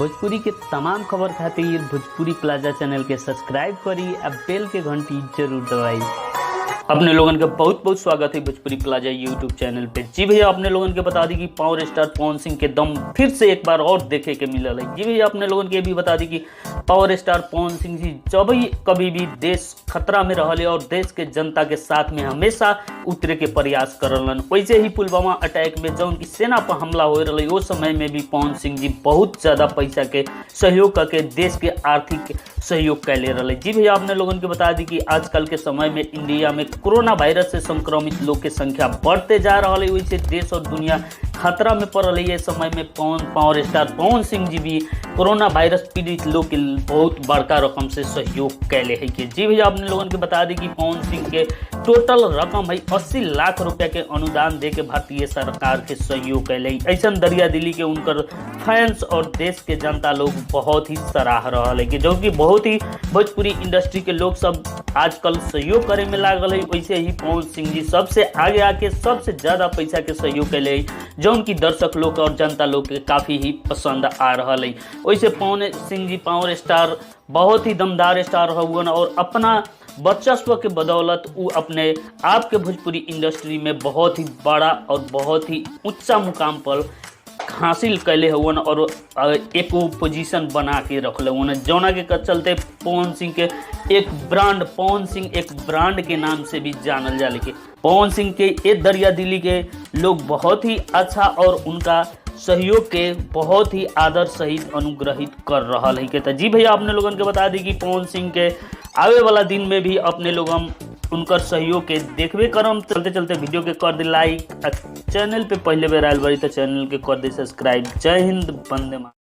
भोजपुरी के तमाम खबर खातिर भोजपुरी प्लाजा चैनल के सब्सक्राइब करी और बेल के घंटी जरूर दबाई। अपने लोगन का बहुत बहुत स्वागत है भोजपुरी प्लाजा यूट्यूब चैनल पे। जी भैया, अपने लोगन के बता दी कि पावर स्टार पवन सिंह के दम फिर से एक बार और देखे के मिलल है। जी भैया, अपने लोगन के भी बता दी कि पावर स्टार पवन सिंह जी जब भी कभी भी देश खतरा में रहले और देश के जनता के साथ में हमेशा उतरे के प्रयास करलन। वैसे ही पुलवामा अटैक में जौन की सेना पर हमला हो रहा वो समय में भी पवन सिंह जी बहुत ज़्यादा पैसा के सहयोग करके देश के आर्थिक सहयोग कैले रहे। जी भैया, अपने लोगन के बता दी कि आजकल के समय में इंडिया में कोरोना वायरस से संक्रमित लोग की संख्या बढ़ते जा रहा है। वैसे देश और दुनिया खतरा में पड़ रही है। समय में पावर स्टार पवन सिंह जी भी कोरोना वायरस पीड़ित लोग के बहुत बड़का रकम से सहयोग कैले है। कि जी भैया, अपने लोगन के बता दी कि पवन सिंह के टोटल रकम है 80 लाख रुपया के अनुदान दे के भारतीय सरकार के सहयोग कैले। ऐसा दरिया दिली के उनकर फैंस और देश के जनता लोग बहुत ही सराह रहा है कि जो कि बहुत ही भोजपुरी इंडस्ट्री के लोग सब आजकल सहयोग करे में लागल है। वैसे ही पवन सिंह जी सबसे आगे आके सबसे ज़्यादा पैसा के सहयोग कैले जो उनकी दर्शक लोग और जनता लोग के काफ़ी ही पसंद आ रहा है। वैसे पवन सिंह जी पावर स्टार बहुत ही दमदार स्टार हुआ और अपना वर्चस्व के बदौलत वो अपने आप के भोजपुरी इंडस्ट्री में बहुत ही बड़ा और बहुत ही ऊंचा मुकाम पर हासिल कैले हुआ और एक पोजीशन बना के रखले हुआ जौना के चलते पवन सिंह के पवन सिंह एक ब्रांड के नाम से भी जानल जा। लेकिन पवन सिंह के ये दरिया दिली के लोग बहुत ही अच्छा और उनका सहयोग के बहुत ही आदर सहित अनुग्रहित कर रहा है। तो जी भैया, अपने लोगन के बता दी कि पवन सिंह के आवे वाला दिन में भी अपने लोग हम उनकर सहयोग के देखबे करम। चलते चलते वीडियो के कर दे लाइक, चैनल पे पहले बेर आयल बारी तो चैनल के कर दे सब्सक्राइब। जय हिंद, वंदे मातरम।